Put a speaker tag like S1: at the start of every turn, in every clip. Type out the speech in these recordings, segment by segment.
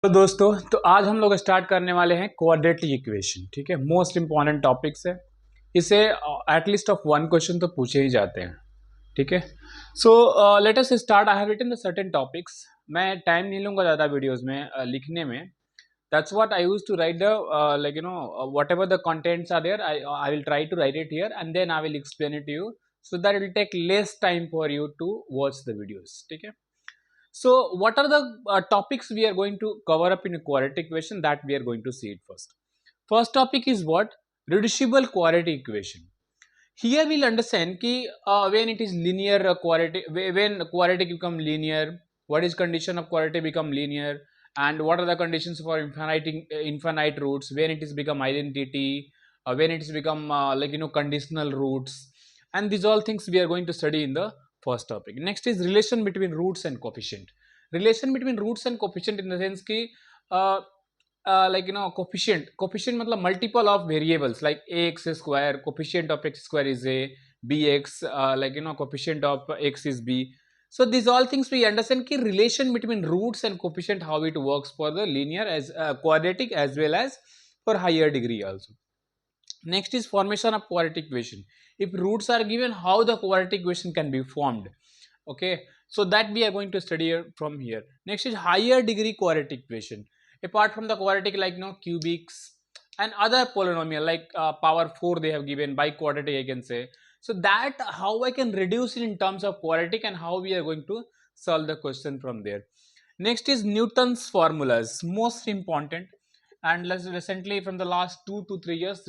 S1: तो दोस्तों, तो आज हम लोग स्टार्ट करने वाले हैं क्वाड्रेटिक इक्वेशन। ठीक है, मोस्ट इंपॉर्टेंट टॉपिक्स है। इसे एटलीस्ट ऑफ वन क्वेश्चन तो पूछे ही जाते हैं। ठीक है, so let us start. I have written the certain topics. मैं टाइम नहीं लूंगा ज़्यादा वीडियोस में लिखने में। That's what I used to write the whatever the contents are there, I will try to write it here and then I will explain it to you so that it will take less time for you to watch the videos. ठीक है, so what are the topics we are going to cover up in a quadratic equation that we are going to see it first. First topic is what? Reducible quadratic equation. Here we'll understand ki when it is linear quadratic, when quadratic become linear, what is condition of quadratic become linear, and what are the conditions for infinite roots, when it is become identity, when it is become conditional roots, and these all things we are going to study in the first topic. Next is relation between roots and coefficient. Relation between roots and coefficient in the sense ki uh, coefficient matlab multiple of variables like ax square, coefficient of x square is a, bx coefficient of x is b. So these all things we understand ki relation between roots and coefficient, how it works for the linear as quadratic as well as for higher degree also. Next is formation of quadratic equation. If roots are given, how the quadratic equation can be formed. Okay, so that we are going to study from here. Next is higher degree quadratic equation. Apart from the quadratic, like cubics and other polynomial like power 4 they have given, by quadratic I can say. So that how I can reduce it in terms of quadratic and how we are going to solve the question from there. Next is Newton's formulas, most important, and recently from the last 2 to 3 years,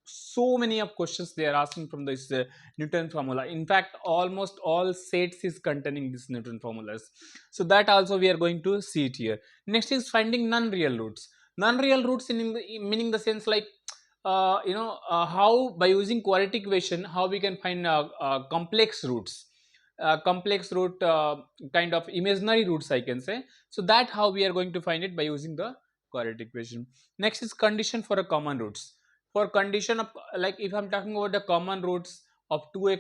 S1: so many of questions they are asking from this Newton formula. In fact, almost all sets is containing this Newton formulas. So that also we are going to see it here. Next is finding non-real roots. Non-real roots in the, meaning the sense like how by using quadratic equation how we can find complex roots, complex root kind of imaginary roots I can say. So that how we are going to find it by using the quadratic equation. Next is condition for a common roots. For condition of, like if I'm talking about the common roots of two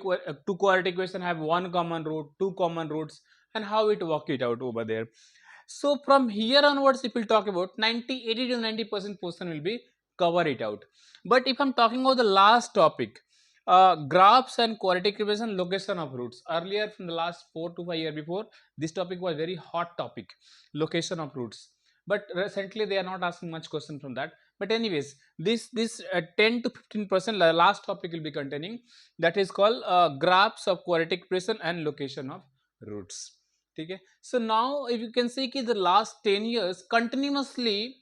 S1: quadratic equation have one common root, two common roots, and how it work it out over there. So from here onwards, if we'll talk about 80 to 90% portion will be cover it out. But if I'm talking about the last topic, graphs and quadratic equation, location of roots. Earlier from the last 4 to 5 years before, this topic was very hot topic, location of roots. But recently they are not asking much question from that. But anyways, this 10 to 15% last topic will be containing, that is called graphs of quadratic equation and location of roots. Okay, so now if you can see ki the last 10 years continuously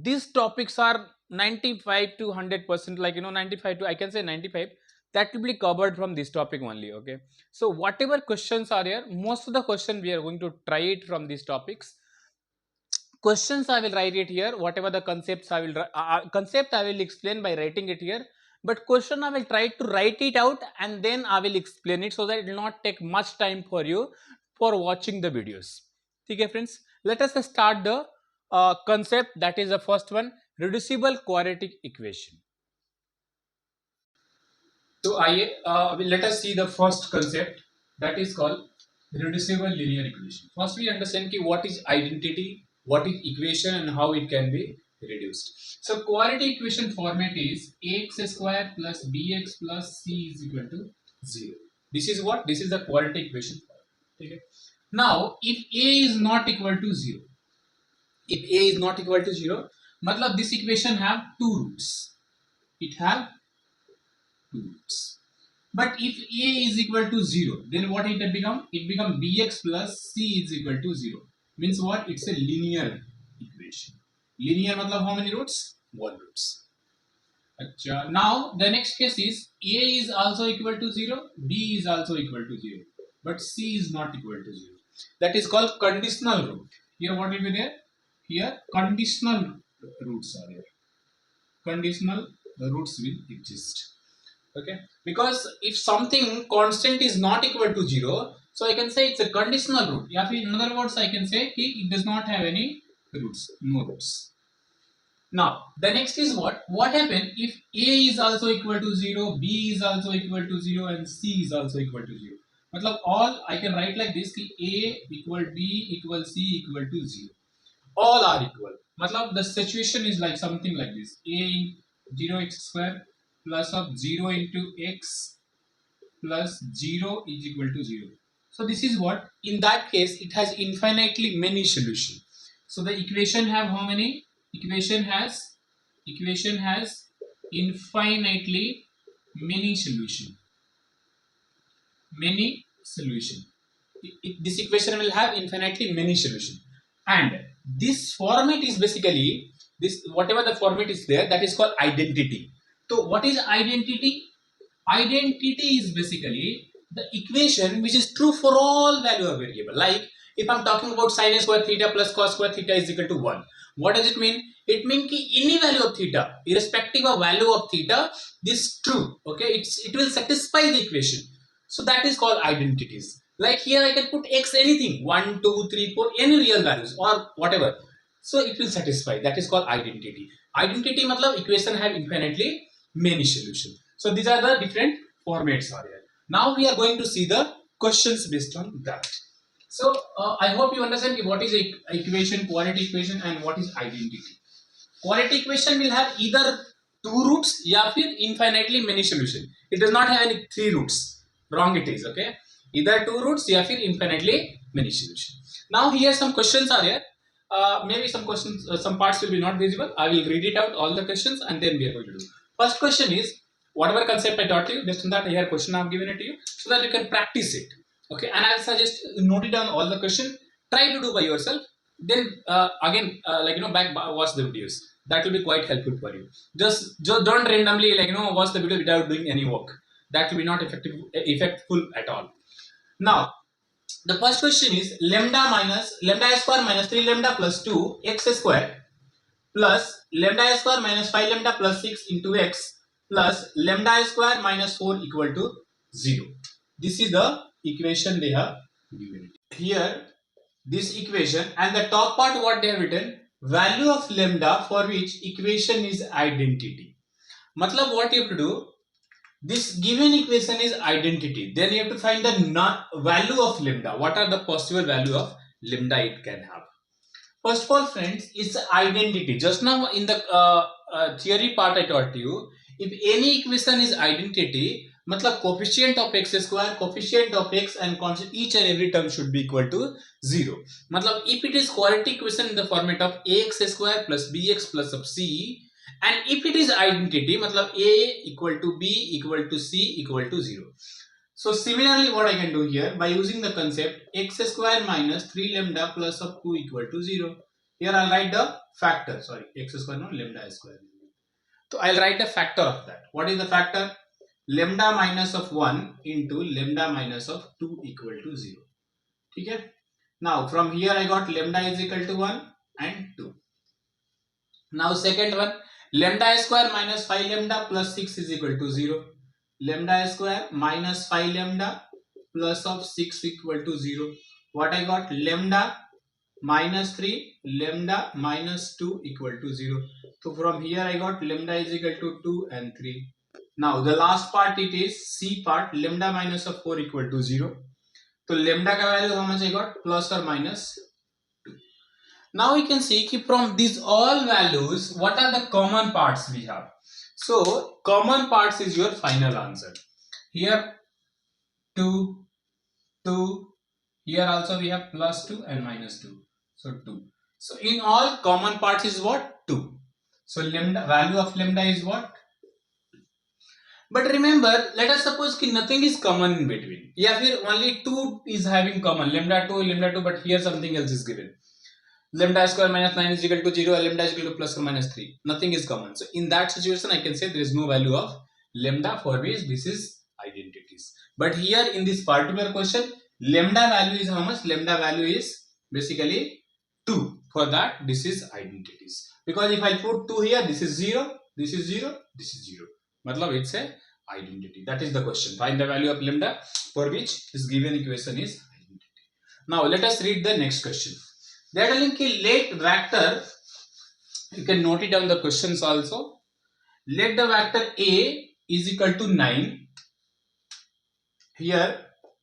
S1: these topics are 95 to 100%, 95 to I can say 95, that will be covered from this topic only. Okay, so whatever questions are here, most of the question we are going to try it from these topics. Questions I will write it here, whatever the concepts I will concept I will explain by writing it here, but question I will try to write it out and then I will explain it so that it will not take much time for you for watching the videos. Okay friends, let us start the concept, that is the first one, reducible quadratic equation. So let us see the first concept, that is called reducible linear equation. First we understand ki what is identity, what is equation, and how it can be reduced. So quadratic equation format is ax square plus bx plus c is equal to 0. This is what? This is the quadratic equation format. Okay. Now if a is not equal to 0, if a is not equal to 0, matlab this equation have two roots. It have two roots. But if a is equal to 0, then what it become? It become bx plus c is equal to 0. Means what? It's a linear equation. Linear matlab how many roots? One roots. Achha. Now the next case is a is also equal to 0, b is also equal to 0, but c is not equal to 0. That is called conditional root. Here what will be there? Here conditional roots are there. Conditional roots will exist. Okay, because if something constant is not equal to 0, so I can say it's a conditional root. In other words, I can say it does not have any roots, no roots. Now the next is what happen if a is also equal to 0, b is also equal to 0, and c is also equal to 0. Matlab all I can write like this, a equal b equal c equal to 0. all are equal. Matlab the situation is like something like this: a in 0x square plus of 0 into x plus 0 is equal to 0. So this is what, in that case it has infinitely many solutions. So the equation have how many? Equation has infinitely many solution. This equation will have infinitely many solutions, and this format is basically this, whatever the format is there, that is called identity. So what is identity? Identity is basically the equation which is true for all value of variable. Like if I'm talking about sin square theta plus cos square theta is equal to 1. What does it mean? It means that any value of theta, irrespective of value of theta, this is true. Okay, it will satisfy the equation. So that is called identities. Like here I can put x anything, 1, 2, 3, 4, any real values or whatever. So it will satisfy. That is called identity. Identity matlab equation have infinitely many solutions. So these are the different formats are here. Now we are going to see the questions based on that. So I hope you understand what is equation, quality equation, and what is identity. Quality equation will have either two roots या फिर infinitely many solution. It does not have any three roots. Wrong it is. Okay. Either two roots या फिर infinitely many solution. Now here some questions are here. Maybe some questions, some parts will be not visible. I will read it out all the questions and then we are going to do. First question is, whatever concept I taught you, based on that here question I have given it to you so that you can practice it. Okay, and I suggest note it down all the question. Try to do by yourself. Then again, back watch the videos. That will be quite helpful for you. Just don't randomly watch the video without doing any work. That will be not effectful at all. Now, the first question is lambda square minus 3 lambda plus 2 x square plus lambda square minus 5 lambda plus 6 into x plus lambda square minus 4 equal to 0. This is the equation they have given here. This equation, and the top part what they have written, value of lambda for which equation is identity. Matlab what you have to do, this given equation is identity, then you have to find the value of lambda. What are the possible value of lambda it can have? First of all, friends, it's identity. Just now in the theory part I taught you, if any equation is identity, matlab coefficient of x square, coefficient of x and constant each and every term should be equal to 0. Matlab if it is quadratic equation in the format of ax square plus bx plus of c, and if it is identity, matlab a equal to b equal to c equal to 0. So similarly what I can do here, by using the concept x square minus 3 lambda plus of 2 equal to 0. Here I'll write the factor, sorry, x square no lambda square. So I'll write the factor of that. What is the factor? Lambda minus of 1 into lambda minus of 2 equal to 0. Okay? Now from here I got lambda is equal to 1 and 2. Now second one, lambda square minus 5 lambda plus 6 is equal to 0. Lambda square minus 5 lambda plus of 6 equal to 0. What I got? Lambda minus 3 lambda minus 2 equal to 0. So from here I got lambda is equal to 2 and 3. Now the last part, it is C part, lambda minus of 4 equal to 0. So lambda ka value how much I got? Plus or minus 2. Now we can see from these all values, what are the common parts we have? So common parts is your final answer. Here 2, 2, here also we have plus 2 and minus 2. So 2. So in all common parts is what? 2. So lambda, value of lambda is what? But remember, let us suppose that nothing is common in between. Yeah, here only 2 is having common, lambda 2, but here something else is given. Lambda square minus 9 is equal to 0, lambda is equal to plus or minus 3. Nothing is common. So in that situation, I can say there is no value of lambda for which this is identities. But here in this particular question, lambda value is how much? Lambda value is basically 2. For that, this is identities. Because if I put 2 here, this is 0, this is 0, this is 0. Matlab it's a identity. That is the question. Find the value of lambda for which this given equation is identity. Now let us read the next question. They are telling ki let vector, you can note it down the questions also. Let the vector A is equal to 9. Here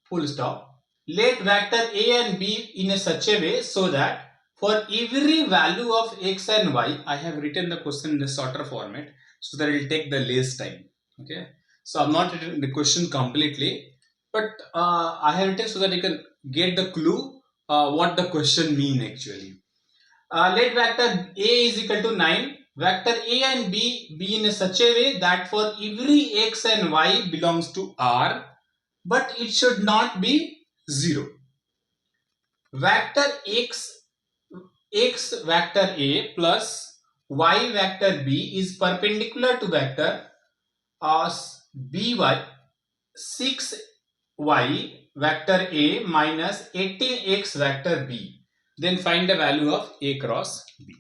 S1: full stop. Let vector A and B in a such a way so that For every value of x and y, I have written the question in the shorter format so that it will take the less time. Okay, so I've not written the question completely, but I have written so that you can get the clue what the question mean actually. Let vector A is equal to 9. Vector A and B be in such a way that for every x and y belongs to R, but it should not be 0. Vector x vector A plus y vector B is perpendicular to vector by 6y vector A minus 18x vector B. Then find the value of A cross B.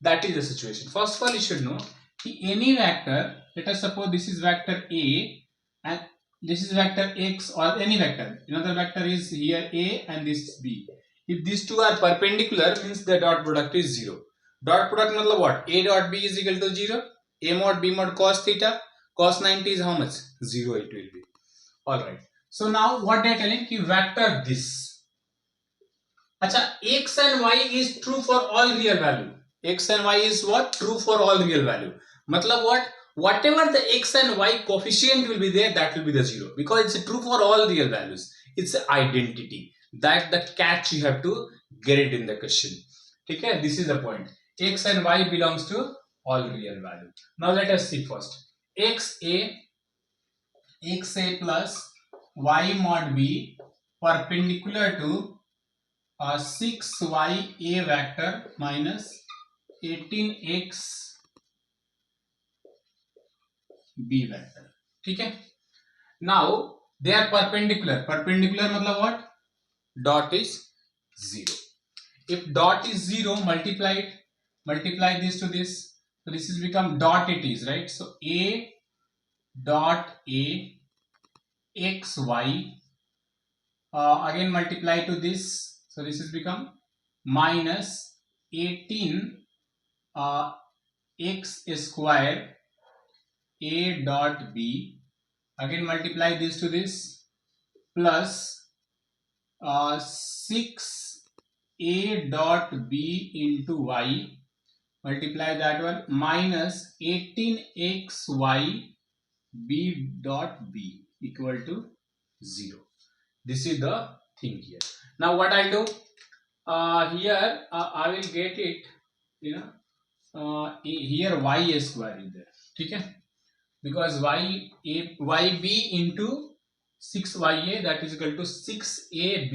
S1: That is the situation. First of all, you should know any vector, let us suppose this is vector A and this is vector X, or any vector. Another vector is here A and this is B. If these two are perpendicular, means the dot product is 0. Dot product means what? A dot B is equal to 0. A mod B mod cos theta. Cos 90 is how much? 0 it will be. Alright. So now what they are telling ki vector this. Acha, X and Y is true for all real value. X and Y is what? True for all real value. Matlab what? Whatever the X and Y coefficient will be there, that will be the 0. Because it's true for all real values. It's an identity. That the catch you have to get it in the question. Okay, this is the point. X and Y belongs to all real value. Now let us see first. XA plus Y mod B perpendicular to 6y A vector minus 18x B vector. Okay. Now they are perpendicular. Perpendicular means what? Dot is 0. If dot is 0, multiply this to this. So this is become dot it is, right? So A dot A x y again multiply to this. So this is become minus 18 x square A dot B, again multiply this to this, plus 6A dot B into y, multiply that one, minus 18xy B dot B equal to 0. This is the thing here. Now what I do? Here I will get it, here y square is there. Okay? Because yb into 6ya, that is equal to 6ab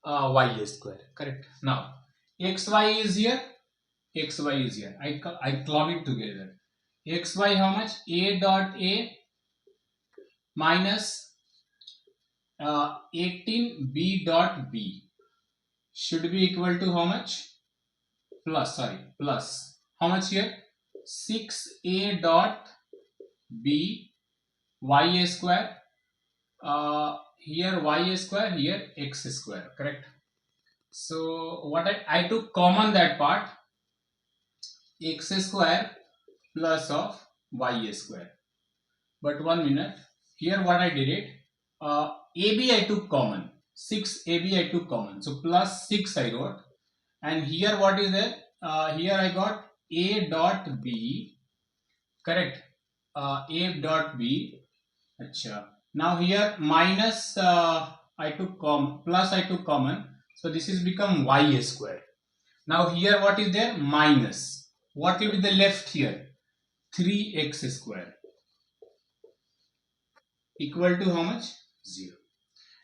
S1: y square. Correct. Now xy is here. Xy is here. I club it together. Xy how much? A dot A minus 18 B dot B should be equal to how much? Plus how much here? 6A dot B y square, here y square, here x square. Correct. So what I took common that part, x square plus of y square. But 1 minute, here what I did it, AB I took common, 6AB I took common, so plus 6 I wrote, and here what is there, here I got A dot B, correct, A dot B, achha. Now here minus I took plus I took common, so this is become y square. Now here what is there? Minus, what will be the left here? 3x square equal to how much? 0.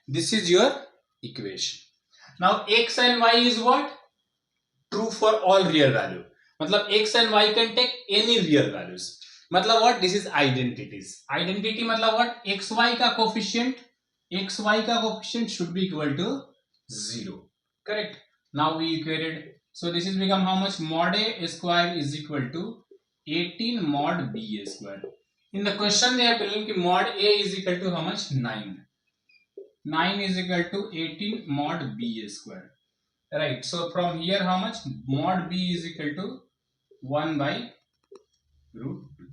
S1: This is your equation. Now x and y is what? True for all real value. Matlab x and y can take any real values. Matlab what? This is identities. Identity matlab what? xy ka coefficient should be equal to 0. Correct. Now we equated. So this is become how much? Mod a square is equal to 18 mod b square. In the question they are telling that mod a is equal to how much? 9. 9 is equal to 18 mod b square. Right. So from here how much? Mod b is equal to 1 by root 2.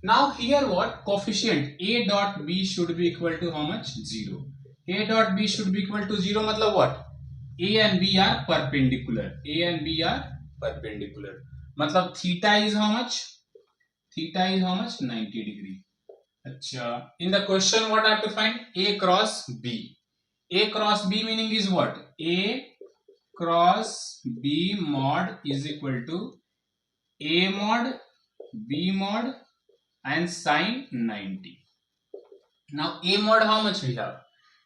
S1: Now here what? Coefficient a dot b should be equal to how much? 0. A dot b should be equal to 0 matlab what? A and B are perpendicular. A and B are perpendicular. मतलब theta is how much? Theta is how much? 90 degree. अच्छा. In the question, what I have to find? A cross B. A cross B meaning is what? A cross B mod is equal to A mod B mod and sine 90. Now A mod how much we have?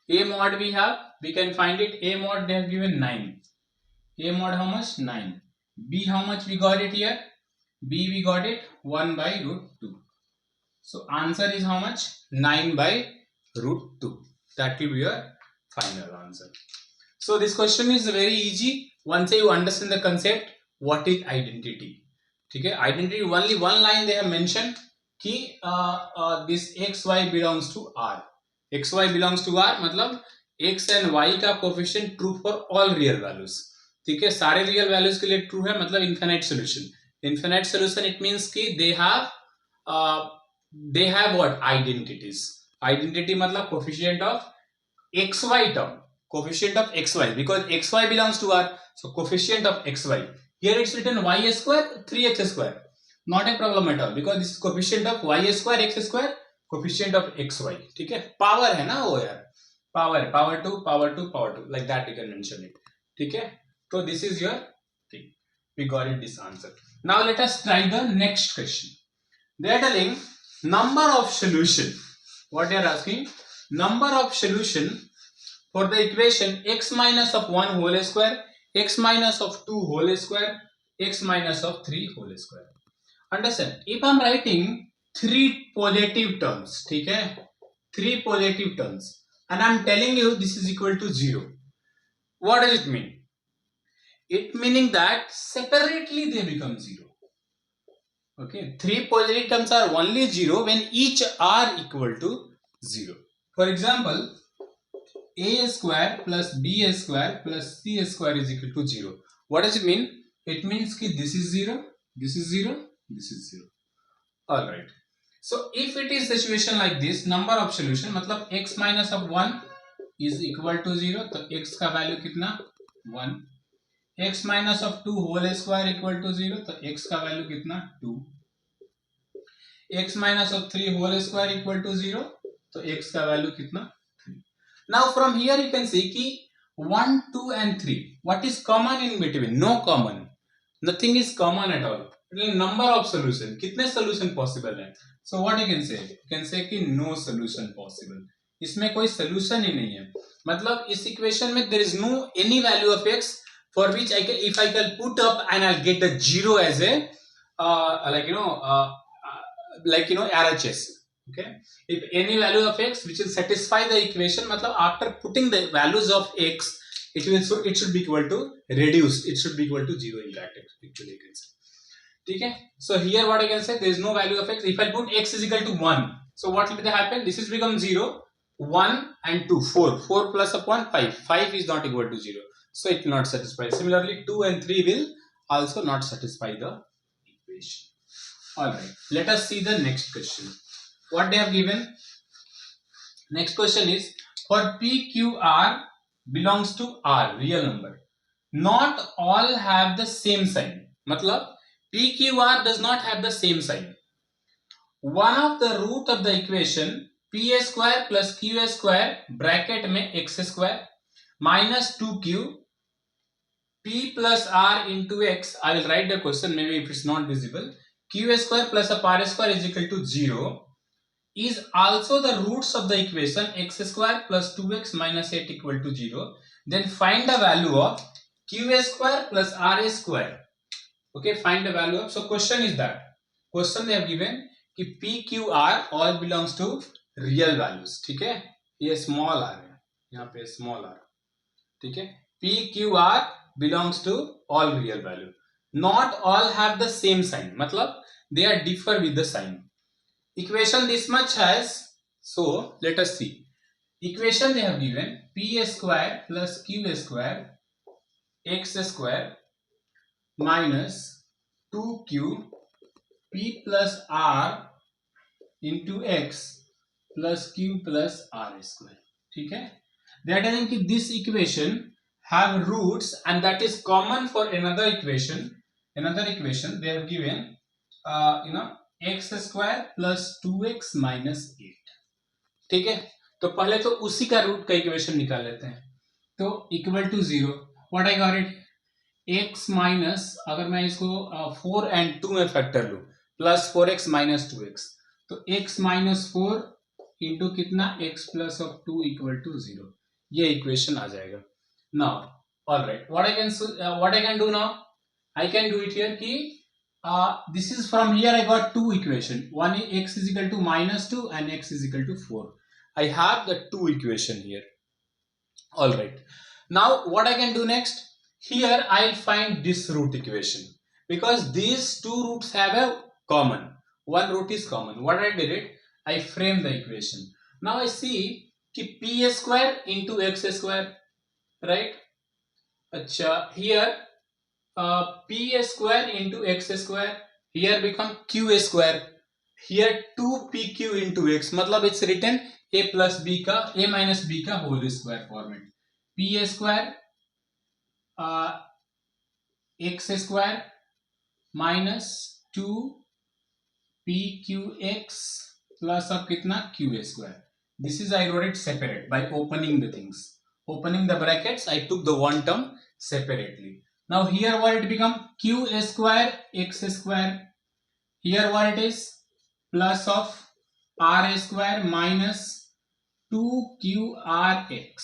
S1: A mod we can find it. A mod they have given 9. A mod how much? 9. B how much we got it here? B we got it 1 by root 2. So answer is how much? 9 by root 2. That will be your final answer. So this question is very easy once you understand the concept. What is identity? Okay, identity, only one line they have mentioned कि this xy belongs to R. xy belongs to R मतलब x and y का coefficient true for all real values. ठीक है, सारे real values के लिए true है, मतलब infinite solution. Infinite solution it means कि they have what? Identities. Identity मतलब coefficient of xy term, coefficient of xy, because xy belongs to R, so coefficient of xy. Here it's written y square 3x square, not a problem at all, because this is coefficient of y square x square, coefficient of xy. ठीक है, power है ना वो यार, power to like that you can mention it. ठीक है, so this is your thing. We got it, this answer. Now let us try the next question. They are telling number of solution. What they are asking? Number of solution for the equation x minus of 1 whole square, x minus of 2 whole square, x minus of 3 whole square. Understand? If I am writing 3 positive terms, ठीक है, 3 positive terms, and I am telling you this is equal to 0. What does it mean? It meaning that separately they become 0. Okay, 3 positive terms are only 0 when each are equal to 0. For example, a square plus b square plus c square is equal to 0. What does it mean? It means that this is 0, this is 0, this is 0. Alright. So if it is situation like this, number of solution मतलब x minus of 1 is equal to 0, तो x का value कितना? 1. x minus of 2 whole square equal to 0, तो x का value कितना? 2. x minus of 3 whole square equal to 0, तो x का value कितना? 3. Now from here you can see कि 1, 2 and 3. What is common in between? No common. Nothing is common at all. Number of solution. कितने solution possible है? So what you can say? You can say कि no solution possible. इसमें कोई solution ही नहीं है. मतलब इस equation में there is no any value of x for which I can, if I can put up and I'll get the 0 as a RHS. Okay, if any value of x which will satisfy the equation, मतलब after putting the values of x, it should be equal to reduced, it should be equal to 0 in bracket actually you can say. ठीक है, so here what I can say, there is no value of x. If I put x is equal to 1, so what will happen? This is become 0, 1 and 2, 4 plus of 1, 5 is not equal to 0, so it will not satisfy. Similarly 2 and 3 will also not satisfy the equation. Alright, let us see the next question. What they have given? Next question is, for PQR belongs to R, real number. Not all have the same sign. मतलब PQR does not have the same sign. One of the root of the equation P square plus Q square bracket में x square minus 2Q P plus R into x. I will write the question maybe if it's not visible. Q square plus of R square is equal to 0. Is also the roots of the equation x square plus 2x minus 8 equal to 0. Then find the value of q square plus r square. Okay, find the value of. So question is that, question they have given कि p q r all belongs to real values. ठीक है, ये small r है, यहाँ पे small r. ठीक है, p q r belongs to all real value. Not all have the same sign, मतलब they are differ with the sign. Equation this much has, so let us see. Equation they have given p square plus q square x square minus 2q p plus r into x plus q plus r square. ठीक है, they are telling कि this equation have roots and that is common for another equation. Another equation they have given x square plus 2x minus 8. ठीक है, तो पहले तो उसी का रूट का इक्वेशन निकाल लेते हैं. तो equal to 0, what I got it, x minus, अगर मैं इसको 4 and 2 में फैक्टर लूं, प्लस 4x माइनस 2x, तो x माइनस 4 इंटू कितना, x plus of 2 equal to 0. ये इक्वेशन आ जाएगा. Now alright, what I can do now, I can do it here कि this is from here I got two equation. One is x is equal to minus 2 and x is equal to 4. I have the two equation here. Alright. Now what I can do next? Here I'll find this root equation because these two roots have a common. One root is common. What I did it? I framed the equation. Now I see कि p square into x square, right? अच्छा, here p square into x square, here become q square, here 2pq into x, मतलब it's written a plus b का, a minus b का whole square format. p square x square minus 2pqx plus of कितना, q square. This is I wrote it separate by opening the things. Opening the brackets, I took the one term separately. Now here what it become, q square x square, here what it is, plus of r square minus 2qrx.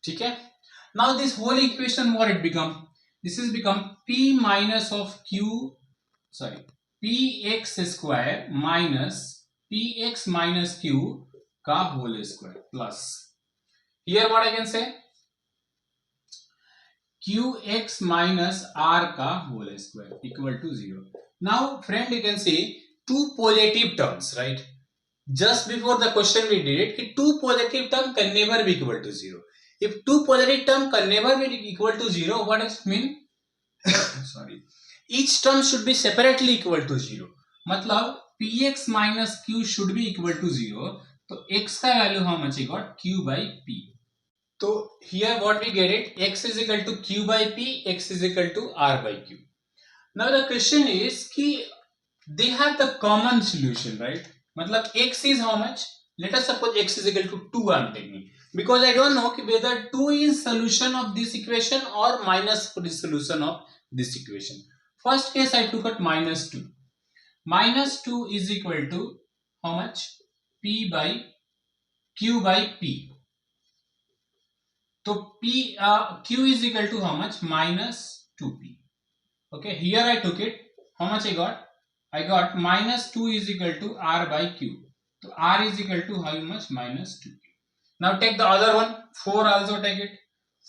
S1: ठीक है. Now this whole equation what it become, this is become p minus of q, sorry, px square minus px minus q का whole square plus, here what I can say, qx minus r का whole square equal to 0. Now friend, you can see two positive terms, right? Just before the question we did it, two positive term can never be equal to 0. If two positive term can never be equal to 0, what does it mean? Sorry, each term should be separately equal to 0. मतलब px minus q should be equal to 0. तो x का value how much I got, q by p. So here what we get it, x is equal to q by p, x is equal to r by q. Now the question is कि they have the common solution, right? मतलब x is how much? Let us suppose x is equal to 2 I am taking, because I don't know whether 2 is solution of this equation or minus for the solution of this equation. First case I took at minus 2. Minus 2 is equal to how much? P by q by p. So p q is equal to how much? Minus 2p. Okay, here I took it. How much I got? I got minus 2 is equal to r by q. So r is equal to how much? Minus 2p. Now take the other one. 4 also take it.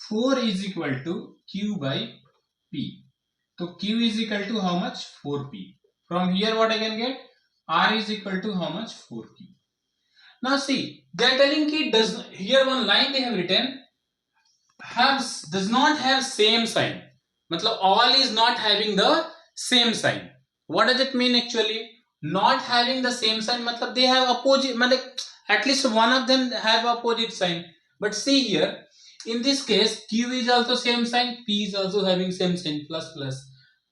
S1: 4 is equal to q by p. So q is equal to how much? 4p. From here what I can get? R is equal to how much? 4p. Now see, they are telling ki does, here one line they have written, does not have same sign. मतलब all is not having the same sign. What does it mean actually? Not having the same sign मतलब they have opposite, मतलब at least one of them have opposite sign. But see here, in this case q is also same sign, p is also having same sign, plus plus,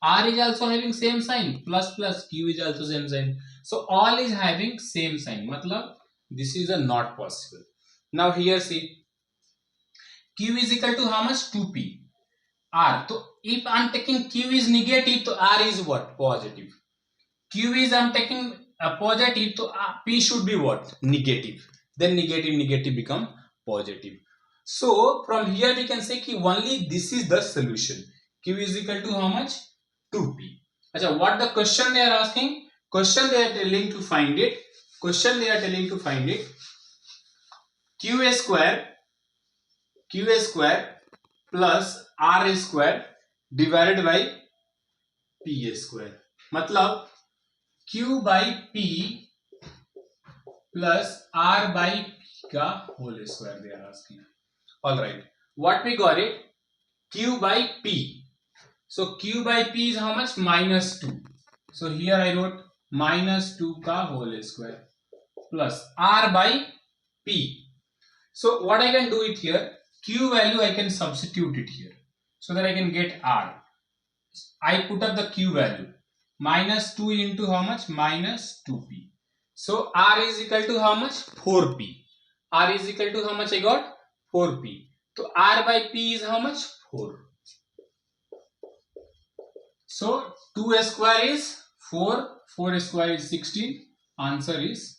S1: r is also having same sign, plus plus, q is also same sign. So all is having same sign, मतलब this is a not possible. Now here see, q is equal to how much? 2p. R. So if I am taking q is negative, so r is what? Positive. Q is I am taking a positive, so p should be what? Negative. Then negative become positive. So from here we can say कि only this is the solution. Q is equal to how much? 2p. अच्छा, what the question they are asking? Question they are telling to find it. Question they are telling to find it. q square plus r square divided by p square. मतलब q by p plus r by p का whole square they are asking. All right, what we got it? Q by p. So q by p is how much? Minus 2. So here I wrote minus 2 का whole square plus r by p. So what I can do it here? Q value I can substitute it here so that I can get R. I put up the Q value. Minus 2 into how much? Minus 2p. So R is equal to how much? 4p. R is equal to how much I got? 4p. So R by P is how much? 4. So 2 square is 4. 4 square is 16. Answer is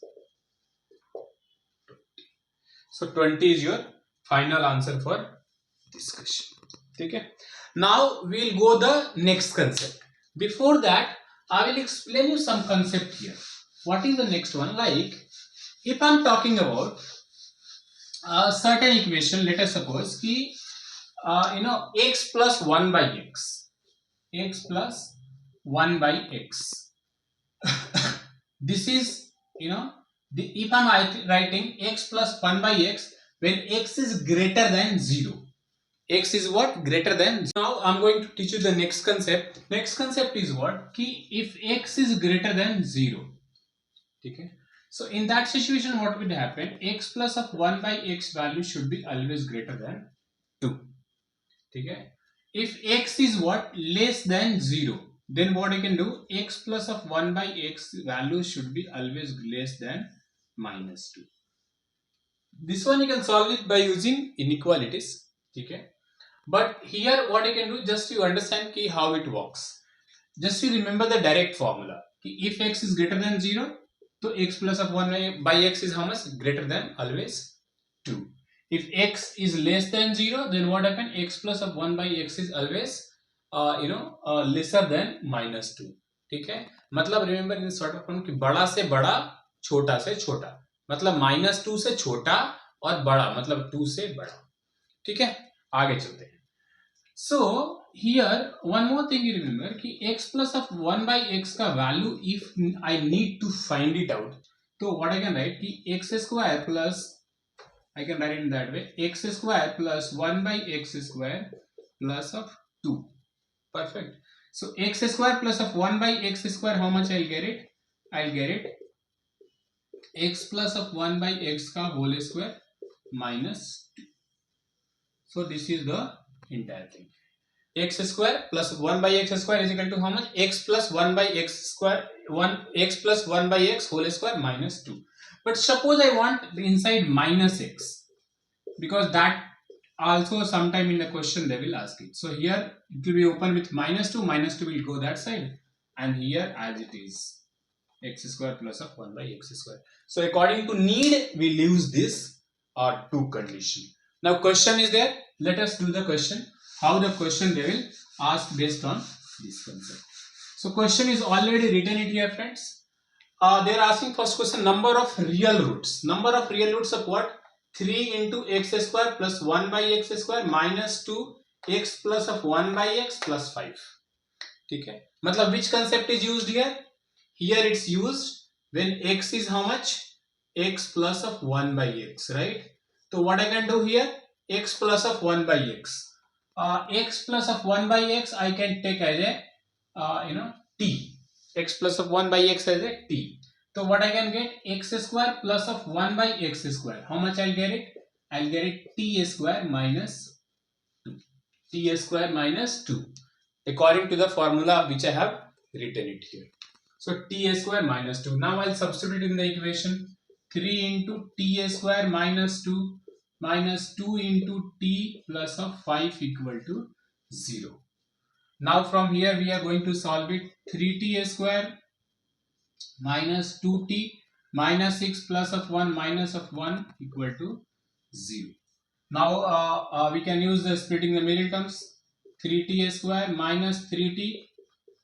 S1: 20. So 20 is your final answer for this question. Okay. Now we'll go the next concept. Before that, I will explain you some concept here. What is the next one? Like, if I'm talking about a certain equation, let us suppose ki, x plus 1 by x. X plus 1 by x. This is, if I'm writing x plus 1 by x when x is greater than 0. X is what? Greater than. Now I'm going to teach you the next concept. Next concept is what? Ki if x is greater than 0. Okay. So in that situation, what would happen? X plus of 1 by x value should be always greater than 2. Okay. If x is what? Less than 0. Then what I can do? X plus of 1 by x value should be always less than minus 2. This one you can solve it by using inequalities. Okay. But here what I can do, just to understand ki how it works. Just to remember the direct formula. If x is greater than 0, so x plus of 1 by x is how much? Greater than always 2. If x is less than 0, then what happens? X plus of 1 by x is always lesser than minus 2. ठीक है. मतलब remember in sort of कि बड़ा से बड़ा, छोटा से छोटा. मतलब minus 2 से छोटा और बड़ा मतलब 2 से बड़ा. ठीक है. आगे चलते हैं. So here one more thing you remember कि x plus of 1 by x का value if I need to find it out, so what I can write कि x square plus, I can write it in that way, x square plus 1 by x square plus of 2. Perfect. So x square plus of 1 by x square, how much I'll get it? I'll get it x plus of 1 by x का whole square minus 2. So this is the entire thing. X square plus 1 by x square is equal to how much? X plus 1 by x square, x plus 1 by x whole square minus 2. But suppose I want inside minus x, because that also sometime in the question they will ask it. So here it will be open with minus 2 will go that side, and here as it is x square plus of 1 by x square. So according to need we use this two condition. Now question is there. Let us do the question. How the question they will ask based on this concept. So question is already written it here, friends. They are asking first question, number of real roots. Number of real roots of what? 3 into x square plus 1 by x square minus 2 x plus of 1 by x plus 5. Okay. मतलब which concept is used here? Here it's used when x is how much? X plus of 1 by x, right? So what I can do here? X plus of 1 by x. X plus of 1 by x I can take as a t. X plus of 1 by x as a t. So what I can get? X square plus of 1 by x square. How much I'll get it? I'll get it t square minus 2. T square minus 2. According to the formula which I have written it here. So t square minus 2. Now I'll substitute in the equation. 3 into t square minus 2 minus 2 into t plus of 5 equal to 0. Now from here we are going to solve it. 3t square minus 2t minus 6 plus of 1 minus of 1 equal to 0. Now we can use the splitting the middle terms. 3t square minus 3t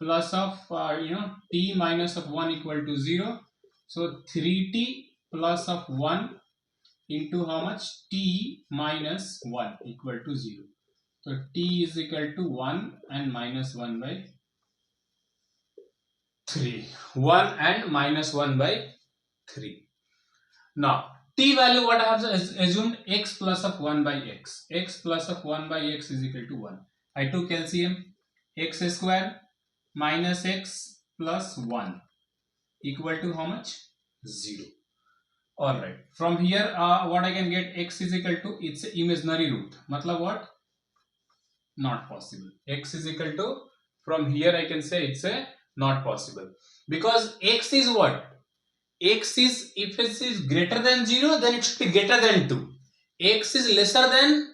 S1: plus of t minus of 1 equal to 0. So 3t plus of 1 into how much? T minus 1 equal to 0. So t is equal to 1 and minus 1 by 3. 1 and minus 1 by 3. Now t value what I have assumed? X plus of 1 by x. X plus of 1 by x is equal to 1. I took LCM. X square minus x plus 1 equal to how much? 0. Alright, from here what I can get, x is equal to, it's imaginary root, matlab what, not possible. X is equal to, from here I can say it's a not possible, because x is what, x is, if x is greater than 0, then it should be greater than 2. X is lesser than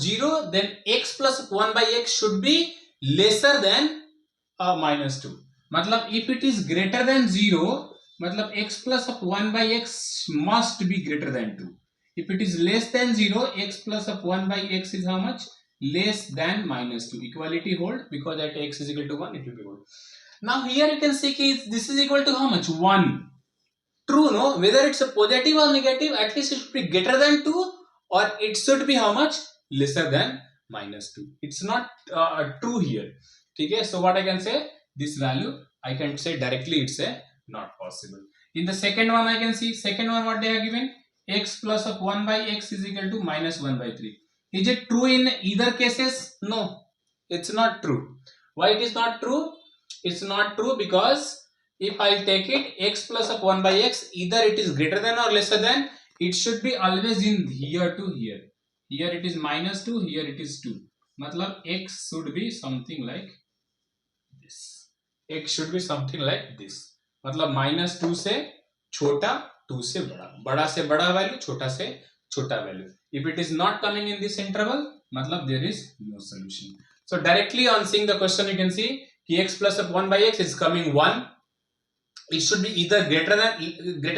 S1: 0, then x plus 1 by x should be lesser than minus 2. Matlab if it is greater than 0, matlab x plus of 1 by x must be greater than 2. If it is less than 0, x plus of 1 by x is how much? Less than minus 2. Equality hold, because at x is equal to 1, it will be hold. Now here you can see this is equal to how much? 1. True, no? Whether it's a positive or negative, at least it should be greater than 2, or it should be how much? Lesser than minus 2. It's not true here. Okay, so what I can say, this value I can say directly it's a not possible. In the second one I can see, second one what they are given, x plus of 1 by x is equal to minus 1 by 3. Is it true in either cases? No, it's not true. Why it is not true? It's not true because if I take it, x plus of 1 by x, either it is greater than or lesser than, it should be always in here to here. Here it is minus 2, here it is 2. Matlab x should be something like this. X should be something like this. मतलब minus 2 से छोटा, 2 से बड़ा, बड़ा से बड़ा value, छोटा से छोटा value. If it is not coming in this interval, मतलब there is no solution. So directly on seeing the question, you can see कि x plus of 1 by x is coming 1. It should be either greater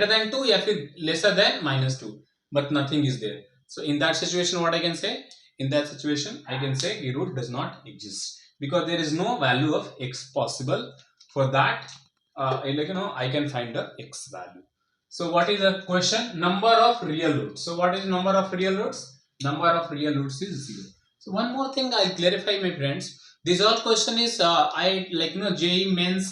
S1: than 2 or lesser than minus 2, but nothing is there. So in that situation, what I can say? In that situation, I can say the root does not exist, because there is no value of x possible. For that, I can find the x value. So what is the question? Number of real roots. So what is number of real roots? Number of real roots is 0. So one more thing I'll clarify, my friends. This all question is JEE means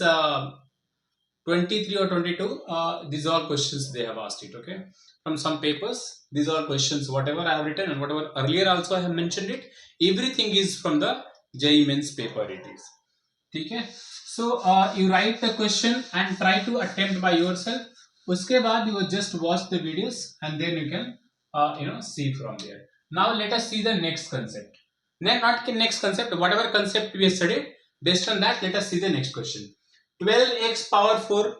S1: 23 or 22. These are questions they have asked it. Okay, from some papers, these are questions. Whatever I have written and whatever earlier also I have mentioned it. Everything is from the JEE Mains paper. It is. Okay. So you write the question and try to attempt by yourself. Uske baad you just watch the videos and then you can see from there. Now let us see the next concept. Not next concept. Whatever concept we have studied, based on that, let us see the next question. 12x power 4,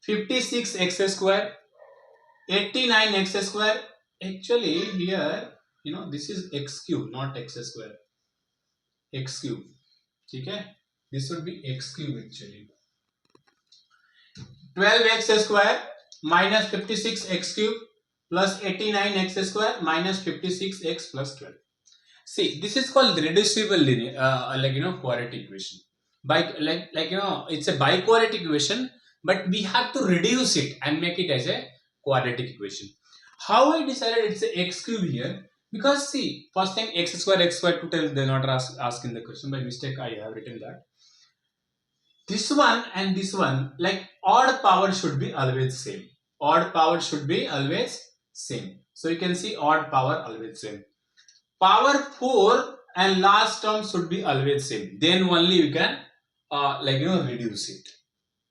S1: 56x square, 89x square. Actually here this is x cube, not x square. X cube. Okay, this would be x cube actually. 12x square minus 56x cube plus 89x square minus 56x plus 12. See, this is called reducible linear, quadratic equation. It's a biquadratic equation, but we have to reduce it and make it as a quadratic equation. How I decided it's a x cube here? Because see, first thing x square total they not ask in the question. By mistake I have written that. This one and this one, like odd power should be always same. Odd power should be always same. So you can see odd power always same. Power 4 and last term should be always same. Then only you can reduce it.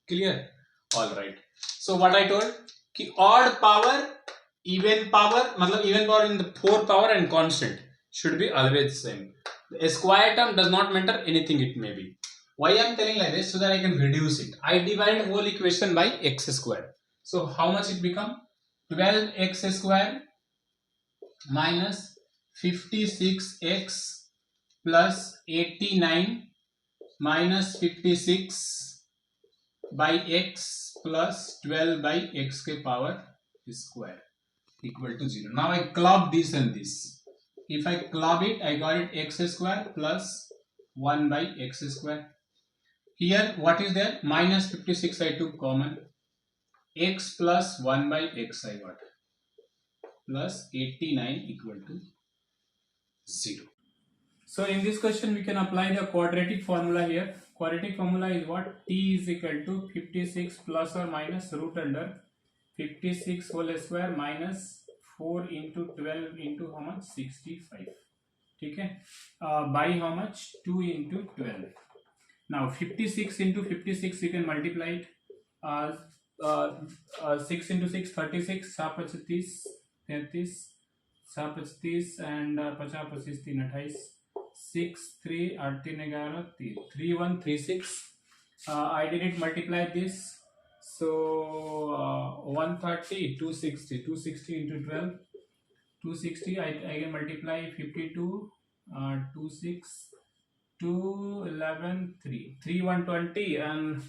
S1: Clear? Alright. So what I told, ki odd power, even power in the 4 power and constant should be always same. A square term does not matter, anything it may be. Why I am telling like this? So that I can reduce it. I divide whole equation by x square. So how much it become? 12x square minus 56x plus 89 minus 56 by x plus 12 by x ke power square equal to 0. Now I club this and this. If I club it, I got it x square plus 1 by x square. Here what is there? Minus 56 I took common. X plus 1 by x I got. Plus 89 equal to 0. So in this question we can apply the quadratic formula here. Quadratic formula is what? T is equal to 56 plus or minus root under 56 whole square minus 4 into 12 into how much? 65. Okay. By how much? 2 into 12. Now 56 into 56 you can multiply it. 6 into 6 36, 7 पच्चीस 30, 33, 7 पच्चीस 30 and 50 पच्चीस 3 28, 6 3 8 3 11 3 3 1 3 6. I didn't multiply this, so 130 260 260 into 12 260. I can multiply 52 26 2 11 3 3 120, and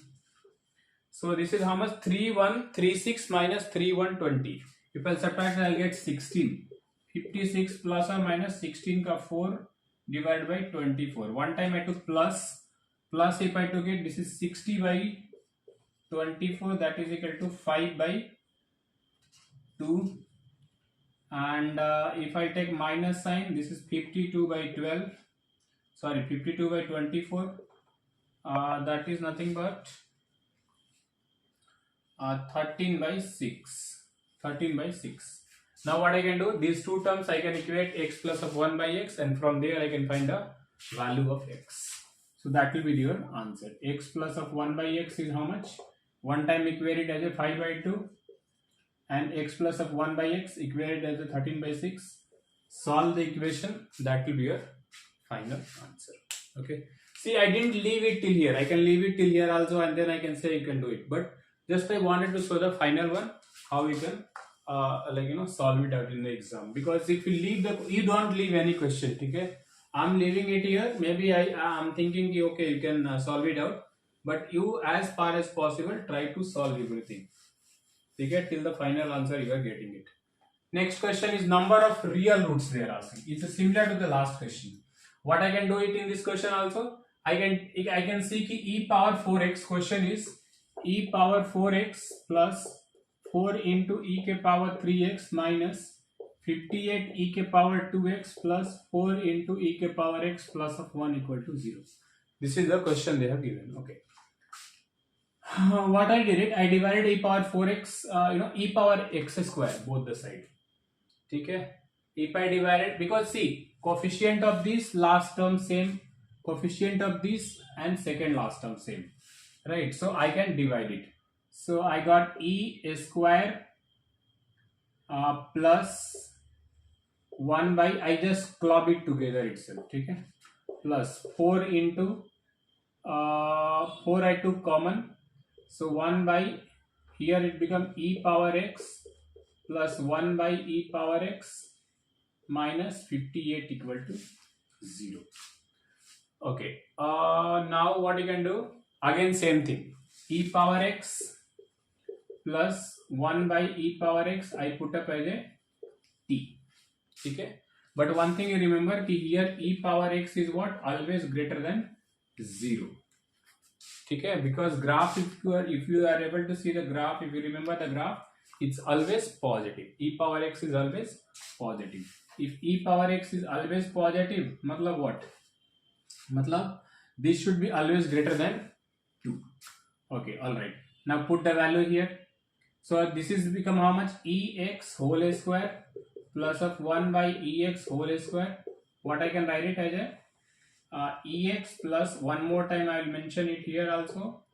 S1: so this is how much? 3136 minus 3120. If I subtract, I'll get 16. 56 plus or minus 16 ka 4 divided by 24. One time I took plus. Plus if I took it, this is 60 by 24, that is equal to 5 by 2. And if I take minus sign, this is 52 by 12. Sorry, 52 by 24. That is nothing but 13 by 6. 13 by 6. Now what I can do, these two terms I can equate x plus of 1 by x, and from there I can find the value of x. So that will be your answer. X plus of 1 by x is how much? One time equate it as a 5 by 2, and x plus of 1 by x equate it as a 13 by 6. Solve the equation, that will be your final answer. Okay. See, I didn't leave it till here. I can leave it till here also, and then I can say you can do it. But just I wanted to show the final one, how you can solve it out in the exam. Because if you leave you don't leave any question. Okay, I'm leaving it here. Maybe I'm thinking okay, you can solve it out, but you as far as possible try to solve everything. Okay, till the final answer you are getting it. Next question is number of real roots they are asking. It's similar to the last question. What I can do it in this question also. I can see ki e power 4x question is e power 4x plus 4 into e ke power 3x minus 58 e ke power 2x plus 4 into e ke power x plus of 1 equal to 0. This is the question they have given. Okay. What I did it, I divided e power 4x, e power x square both the side. Okay. If I divide it, because see, coefficient of this last term same, coefficient of this and second last term same, right? So I can divide it. So I got e square plus 1 by, I just club it together itself, okay? Plus 4 into 4 I took common, so 1 by, here it become e power x plus 1 by e power x minus 58 equal to 0. Okay, now what you can do, again same thing, e power x plus 1 by e power x I put up as a t. Okay, but one thing you remember, here e power x is what? Always greater than 0. Okay, because graph, if you are able to see the graph, if you remember the graph, it's always positive. E power x is always positive. If e power x is always positive, matlab what? Matlab this should be always greater than 2. Okay, alright. Now put the value here. So this is become how much? Ex whole square plus of 1 by ex whole square. What I can write it as a ex plus, one more time I will mention it here also,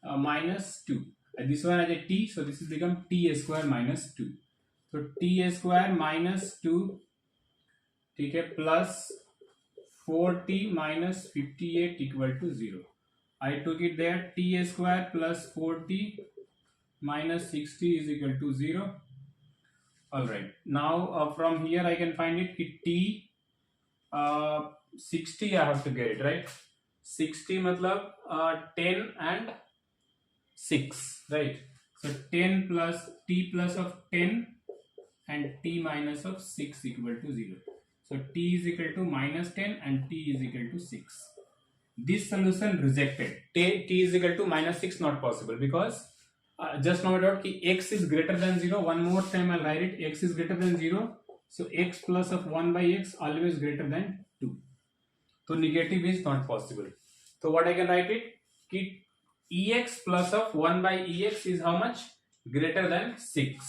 S1: minus 2. This one as a t, so this is become t square minus 2. So t square minus 2, okay, plus 4t minus 58 equal to 0. I took it there, t square plus 4t minus 60 is equal to 0. Alright, now from here I can find it, t 60 I have to get it, right? 60 matlab 10 and 6, right? So 10 plus t plus of 10 and t minus of 6 equal to 0. So t is equal to minus 10 and t is equal to 6. This solution rejected. T is equal to minus 6 not possible, because just now out x is greater than 0. One more time I'll write it, x is greater than 0. So x plus of 1 by x always greater than 2. So negative is not possible. So what I can write it, ex plus of 1 by ex is how much? Greater than 6.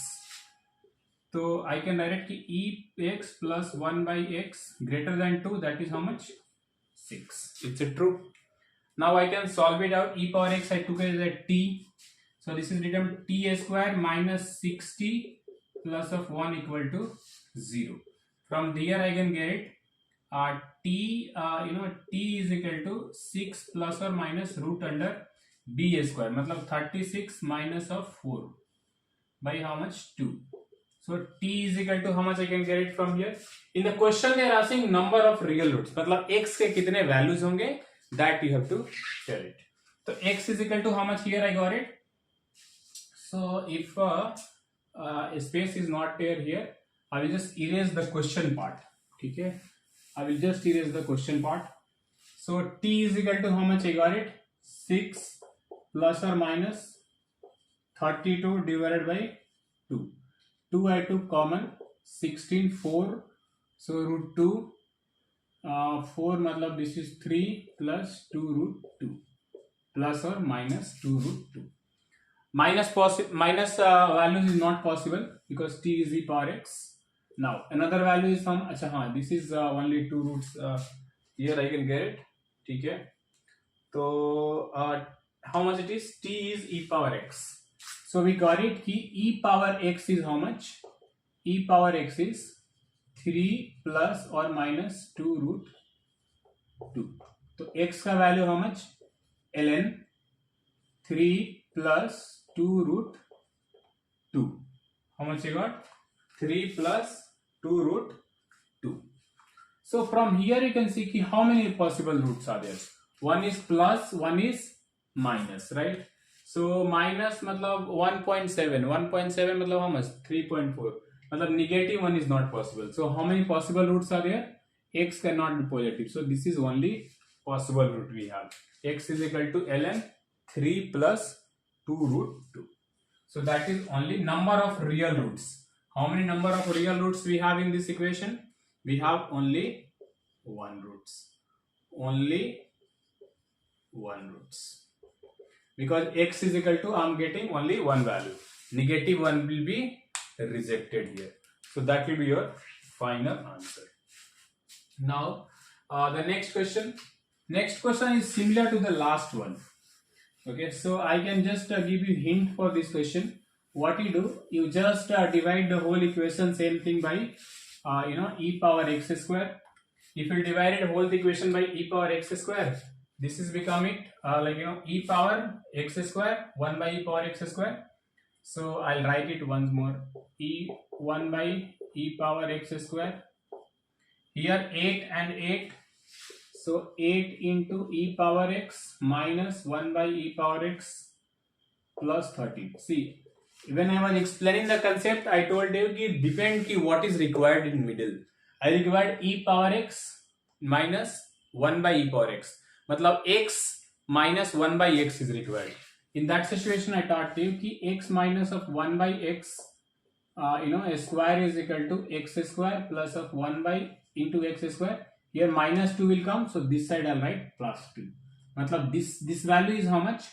S1: So I can write it ex plus 1 by x greater than 2, that is how much? 6. It's a true. Now I can solve it out. E power x I took as a t. So this is written t square minus 60 plus of 1 equal to 0. From there I can get it t t is equal to 6 plus or minus root under b square, मतलब 36 minus of 4 by how much 2. So t is equal to how much I can get it from here. In the question they are asking number of real roots, मतलब x के कितने values होंगे, that you have to tell it. So x is equal to how much, here I got it. So if a space is not there here, I will just erase the question part. Okay, I will just erase the question part. So t is equal to how much I got it, 6 plus or minus 32 divided by 2. 2 I took common, 16 4, so root 2 4 मतलब this is 3 plus 2 root 2 plus or minus 2 root 2. Minus values is not possible because t is e power x. Now another value is from this is only 2 roots, here I can get it. Okay, so how much it is, t is e power x. So we got it ki e power x is how much, e power x is 3 plus or minus 2 root 2. So x का value how much, ln 3 plus 2 root 2. How much you got, 3 plus 2 root 2. So from here you can see ki how many possible roots are there. One is plus, one is minus, right? So minus मतलब 1.7, 1.7 मतलब how much, 3.4, मतलब negative one is not possible. So how many possible roots are there, x cannot be positive, so this is only possible root we have. X is equal to ln 3 plus 2 root 2. So that is only number of real roots. How many number of real roots we have in this equation? We have only one roots. Only one roots. Because x is equal to, I am getting only one value. Negative one will be rejected here. So that will be your final answer. Now the next question. Next question is similar to the last one. Okay, so I can just give you hint for this question. What you do, you just divide the whole equation same thing by e power x square. If you divide the whole equation by e power x square, this is becoming e power x square 1 by e power x square. So I'll write it once more, e 1 by e power x square. Here 8 and 8. So 8 into e power x minus 1 by e power x plus 13. See, when I was explaining the concept, I told you कि depend ki what is required in middle. I required e power x minus 1 by e power x. मतलब x minus 1 by x is required. In that situation, I taught you कि x minus of 1 by x, a square is equal to x square plus of 1 by into x square. Here minus 2 will come, so this side I'll write plus 2. मतलब this value is how much?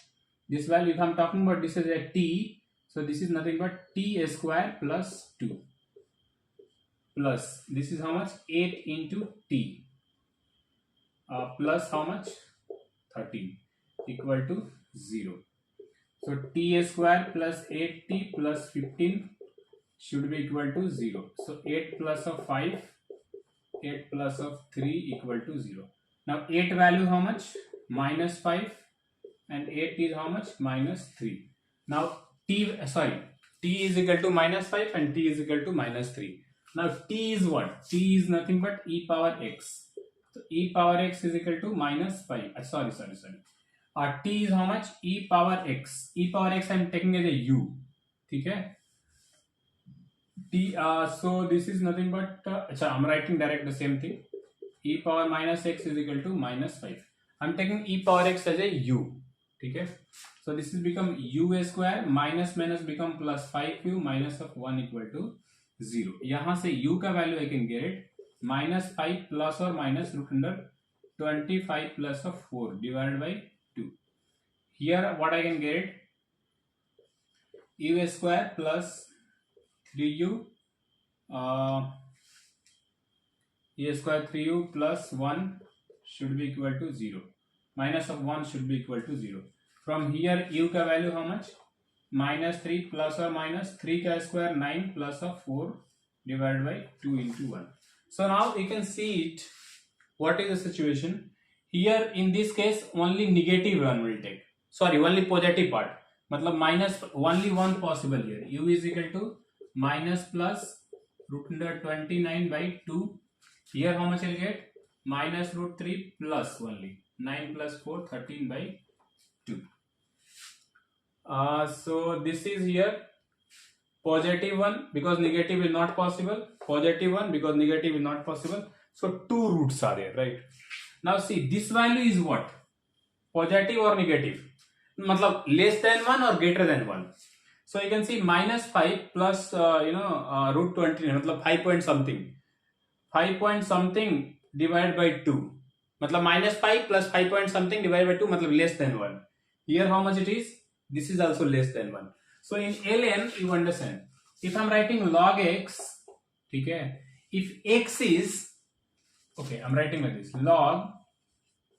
S1: This value, if I'm talking about this is a t, so this is nothing but t square plus 2 plus this is how much, 8 into t plus how much, 13 equal to 0. So t square plus 8t plus 15 should be equal to 0. So 8 plus of 5, 8 plus of 3 equal to 0. Now 8 value how much, minus 5, and 8 is how much, minus 3. Now t is equal to minus 5 and t is equal to minus 3. Now t is what? T is nothing but e power x. So e power x is equal to minus 5. T is how much? E power x. E power x I am taking as a u. Okay. T. So this is nothing but I am writing direct the same thing. E power minus x is equal to minus 5. I am taking e power x as a u. Okay. So this is become u square minus minus become plus 5u minus of 1 equal to 0. यहाँ से u का value I can get it minus 5 plus or minus root under 25 plus of 4 divided by 2. Here what I can get it, u square plus 3u u square 3u plus 1 should be equal to 0. Minus of 1 should be equal to 0. From here u का value how much, minus 3 plus or minus 3 का square 9 plus of 4 divided by 2 into 1. So now you can see it. What is the situation? Here in this case only negative one will take. Sorry, only positive part. मतलब minus only one possible here. U is equal to minus plus root under 29 by 2. Here how much will get? Minus root 3 plus only 9 plus 4 13 by 2. So this is here positive one because negative is not possible, positive one because negative is not possible. So two roots are there, right? Now see, this value is what? Positive or negative? मतलब less than 1 or greater than 1. So you can see minus 5 plus root 20 मतलब 5 point something. 5 point something divided by 2. मतलब minus 5 plus 5 point something divided by 2 मतलब less than 1. Here how much it is? This is also less than 1. So in ln you understand. If I am writing log x, okay, if x is, okay, I am writing like this, log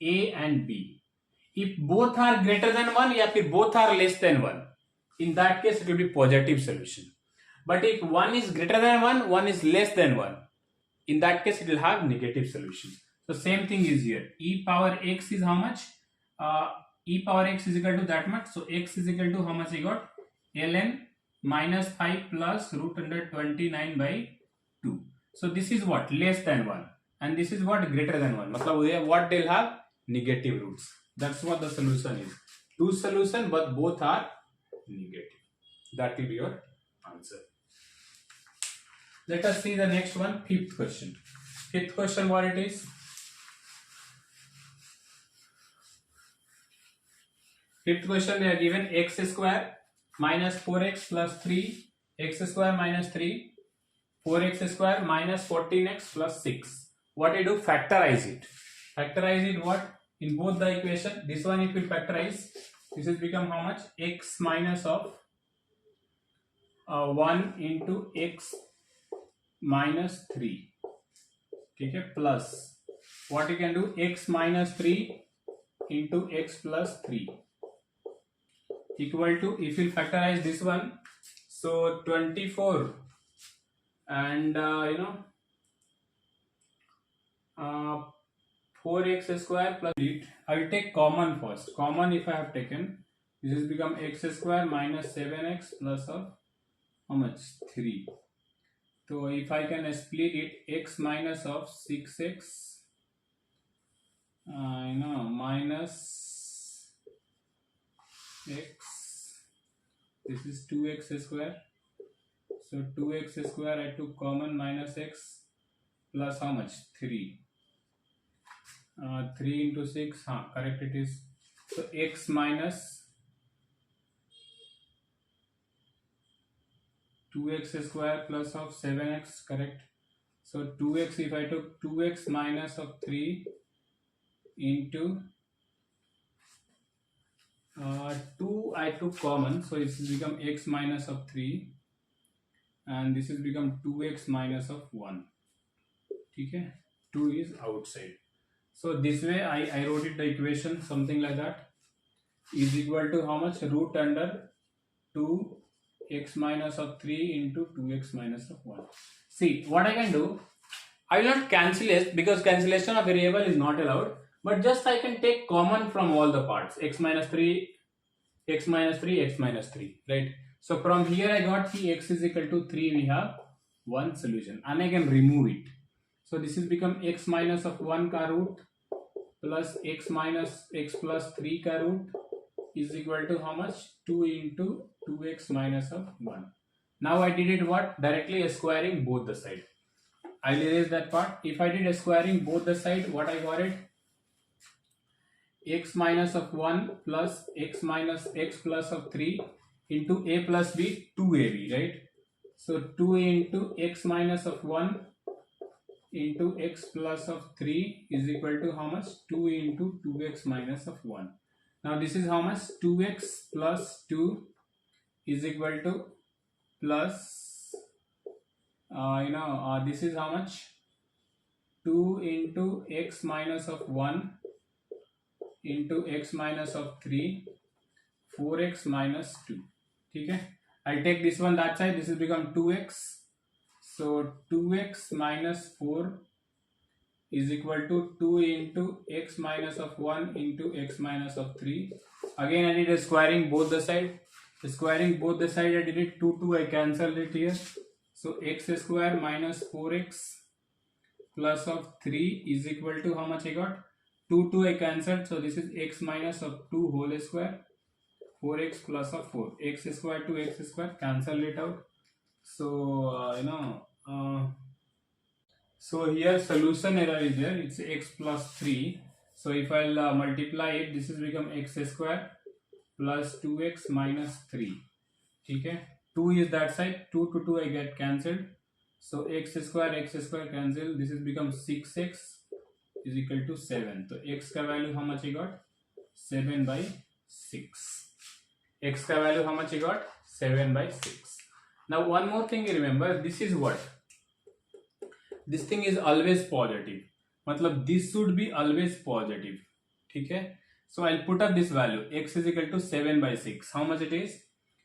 S1: a and b. If both are greater than 1 या फिर both are less than 1, in that case it will be positive solution. But if one is greater than 1, one is less than 1, in that case it will have negative solution. So same thing is here. E power x is how much? E power x is equal to that much. So x is equal to how much I got? ln minus 5 plus root under 29 by 2. So this is what? Less than 1. And this is what? Greater than 1. मतलब what they'll have? Negative roots. That's what the solution is. Two solution but both are negative. That will be your answer. Let us see the next one, fifth question. Fifth question, what it is? Fifth question, they are given x square minus 4x plus 3, x square minus 3, 4x square minus 14x plus 6. What I do? Factorize it. Factorize it what? In both the equation, this one it will factorize. This will become how much? X minus of 1 into x minus 3. Okay, plus what you can do? X minus 3 into x plus 3 equal to, if you factorize this one, so 24 and 4x square plus 8. I will take common first. Common if I have taken, this has become x square minus 7x plus of how much? 3. So if I can split it, x minus of 6x minus x, this is 2x square. So 2x square I took common minus x plus how much? 3. 3 into 6, correct it is. So x minus 2x square plus of 7x, correct. So 2x, if I took 2x minus of 3 into 2 I took common, so it will become x minus of 3 and this will become 2x minus of 1. Okay, 2 is outside. So this way I wrote it the equation something like that, is equal to how much? Root under 2x minus of 3 into 2x minus of 1. See what I can do, I will not cancel it because cancellation of variable is not allowed, but just I can take common from all the parts, x minus 3, x minus 3, x minus 3, right? So from here I got the x is equal to 3, we have one solution and I can remove it. So this is become x minus of 1 ka root plus x minus x plus 3 ka root is equal to how much? 2 into 2x minus of 1. Now I did it what? Directly squaring both the side. I'll erase that part. If I did squaring both the side, what I got it? X minus of 1 plus x minus x plus of 3 into a plus b, 2ab, right? So 2 into x minus of 1 into x plus of 3 is equal to how much? 2 into 2x minus of 1. Now this is how much? 2x plus 2 is equal to plus this is how much? 2 into x minus of 1 into x minus of 3, 4x minus 2. ठीक है. I'll take this one that side. This will become 2x. So 2x minus 4 is equal to 2 into x minus of 1 into x minus of 3. Again I did a squaring both the side. Squaring both the side I did it 2 I cancelled it here. So x square minus 4x plus of 3 is equal to how much I got? 2 I cancelled. So this is x minus of 2 whole square. 4x plus of 4, x square to x square, cancel it out. So so here solution error is there, it's x plus 3. So if I'll multiply it, this is become x square plus 2x minus 3. Okay, 2 is that side, 2 to 2 I get cancelled. So x square cancel, this is become 6x is equal to 7. So x का value how much I got? 7 by 6. X का value how much you got? 7 by 6. Now one more thing you remember, this is what? This thing is always positive. मतलब this should be always positive. ठीक है? So I'll put up this value. X is equal to 7 by 6. How much it is?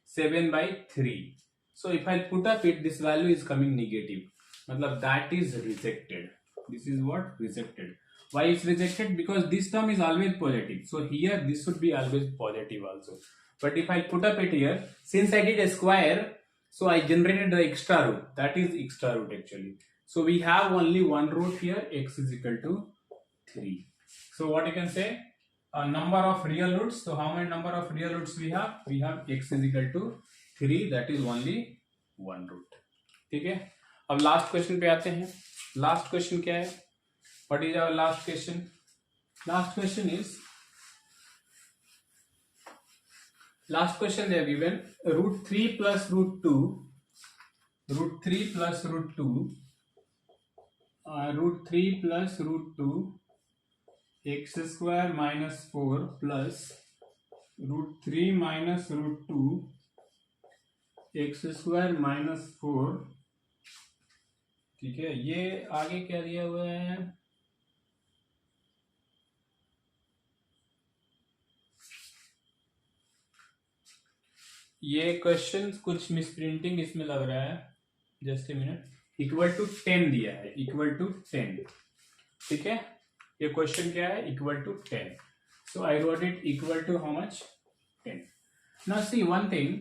S1: 7 by 3. So if I put up it, this value is coming negative. मतलब that is rejected. This is what? Rejected. Why it's rejected? Because this term is always positive. So here this should be always positive also. But if I put up it here, since I did a square, so I generated the extra root. That is extra root actually. So we have only one root here, x is equal to 3. So what you can say? A number of real roots. So how many number of real roots we have? We have x is equal to 3. That is only one root. ठीक है? अब last question पे आते हैं. Last question क्या है? What is our last question? Last question is, last question they have given root 3 plus root 2, root 3 plus root 2, root 3 plus root 2, x square minus 4 plus root 3 minus root 2, x square minus 4. ठीक है, ये आगे क्या दिया हुआ है? ये question कुछ मिसप्रिंटिंग इसमें लग रहा है. Just a minute. Equal to 10 दिया है, इक्वल टू 10. ठीक है, ये क्वेश्चन क्या है? Equal to 10. So I wrote it equal to how much? 10. Now see one thing,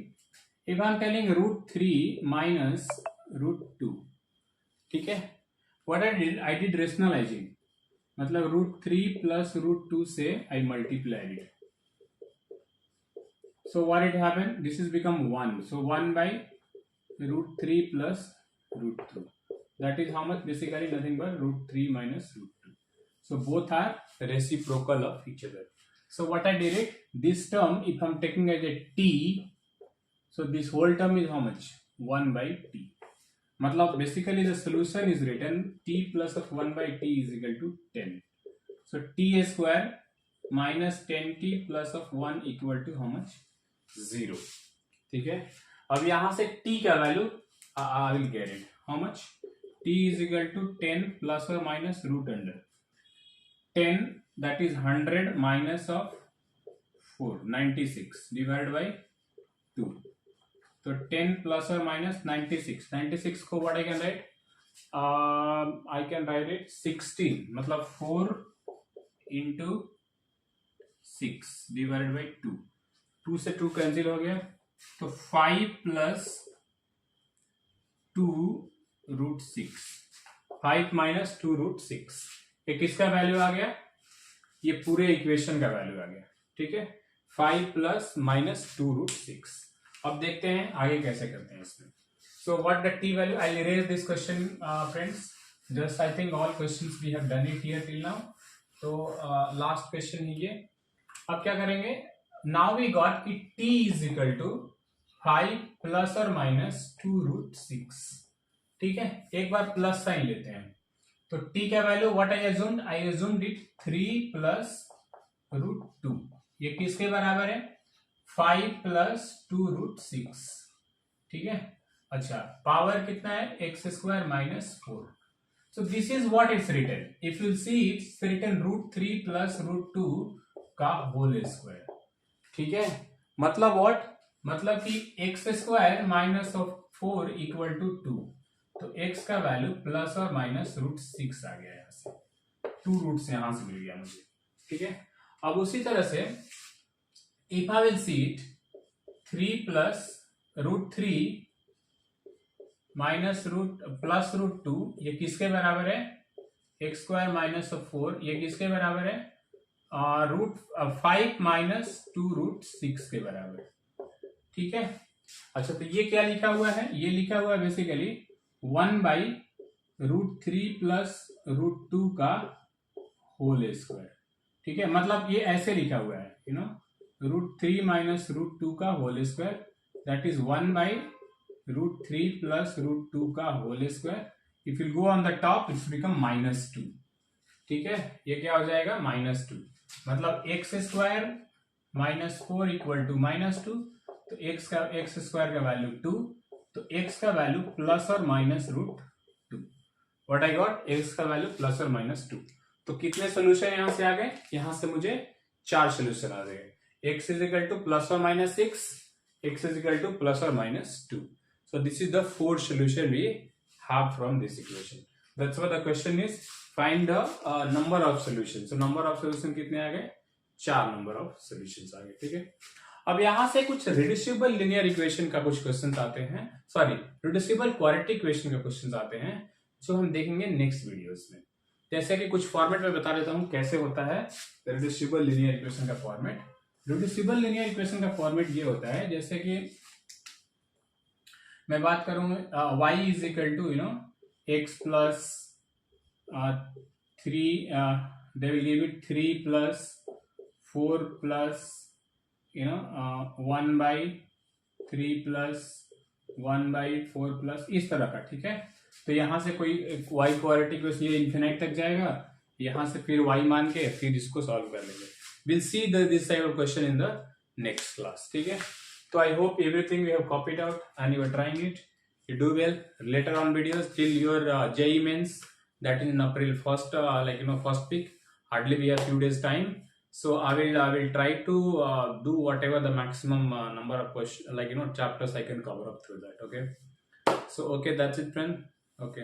S1: if I am telling root 3 minus root 2, ठीक है, व्हाट आई डिड रेशनलाइजिंग. मतलब रूट 3 प्लस रूट 2 से I multiply it. So what it happened? This is become 1. So 1 by root 3 plus root 2. That is how much? Basically nothing but root 3 minus root 2. So both are reciprocal of each other. So what I did it? This term, if I'm taking as a t, so this whole term is how much? 1 by t. मतलब basically the solution is written t plus of 1 by t is equal to 10. So t square minus 10t plus of 1 equal to how much? 0. ठीक है, अब यहां से t का value I will get it. How much? t is equal to 10 plus or minus root under 10, that is 100 minus of 4, 96 divided by 2. So 10 plus or minus 96. 96 को what I can write? I can write it 16. मतलब 4 into 6 divided by 2. 2 से 2 cancel हो गया, तो 5 plus 2 root 6. 5 minus 2 root 6. ये किसका value आ गया? ये पूरे इक्वेशन का वैल्यू आ गया. ठीक है, 5 प्लस माइनस 2 रूट 6. अब देखते हैं आगे कैसे करते हैं इसमें. So what the T value? I erase this question friends. Just I think all questions we have done it here till now. तो लास्ट क्वेश्चन ही ये. अब क्या करेंगे? नाउ वी गॉट कि t is equal to 5 plus और minus 2 root 6. ठीक है, एक बार प्लस साइन लेते हैं. तो t का value what I assumed? I assumed it 3 plus root 2. ये किसके बराबर है? 5 प्लस 2 रूट 6. ठीक है, अच्छा, पावर कितना है? X square minus 4. So this is what it's written. If you see, it's written root 3 plus root 2 का होल स्क्वायर. ठीक है, मतलब what? मतलब कि x square minus of 4 equal to 2, तो एक्स का वैल्यू प्लस और माइनस √6 आ गया यहाँ से, 2 रूट्स यहां से मिल गया मुझे, ठीक है। अब उसी तरह से if I will see it 3 plus √3 minus root plus √2, ये किसके बराबर है, एक्स स्क्वायर माइनस ऑफ 4, ये किसके बराबर है, √5 माइनस 2 √6 के बराबर, ठीक है। अच्छा, तो ये क्या लिखा हुआ है, ये लिखा हुआ है बेसिकली 1/√3 प्लस √2 का होल स्क्वायर, ठीक है। मतलब ये ऐसे लिखा हुआ है, √3 माइनस √2 का whole square, that is 1/√3 plus √2 का whole square. If you go on the top it's become -2, ठीक है। ये क्या हो जाएगा, -2, मतलब एक्स स्क्वायर -4 इक्वल टू -2, तो एक्स स्क्वायर का वैल्यू 2, तो एक्स का वैल्यू प्लस और minus √2, what I got, x का वैल्यू प्लस और माइनस 2। तो कितने सोल्यूशन यहां से आ गए, यहां से मुझे 4 सोल्यूशन आ गए, x is equal two plus और -6, x is equal two plus और -2। So this is the 4th solution we have from this equation. That's why the question is find the number of solutions. So number of solution कितने आ गए, 4 number of solutions आ गए, ठीक है। अब यहां से कुछ रिड्यूसिबल लीनियर इक्वेशन का कुछ क्वेश्चन आते हैं, सॉरी रिड्यूसिबल क्वाड्रेटिक इक्वेशन का क्वेश्चन आते हैं, जो हम देखेंगे नेक्स्ट वीडियोस में। जैसे कि कुछ फॉर्मेट में बता देता हूं कैसे होता है रिड्यूसिबल लीनियर इक्वेशन का फॉर्मेट। रिड्यूसिबल लीनियर इक्वेशन का फॉर्मेट ये होता है, जैसे कि मैं बात करूं y is equal to x plus 3, they will give it 3 plus 4 plus 1/3 plus 1/4 plus इस तरह का, ठीक है। तो यहां से कोई y क्वाड्रेटिक ये इन्फिनाइट तक जाएगा, यहां से फिर y मान के फिर इसको सॉल्व कर लेंगे। Will see this type of question in the next class, ठीक है। So I hope everything we have copied out and you are trying it. You do well. Later on videos till your JEE mains, that is in April 1st, first week. Hardly we have few days time. So I will try to do whatever the maximum number of questions, chapters I can cover up through that. Okay. So okay, that's it, friend. Okay.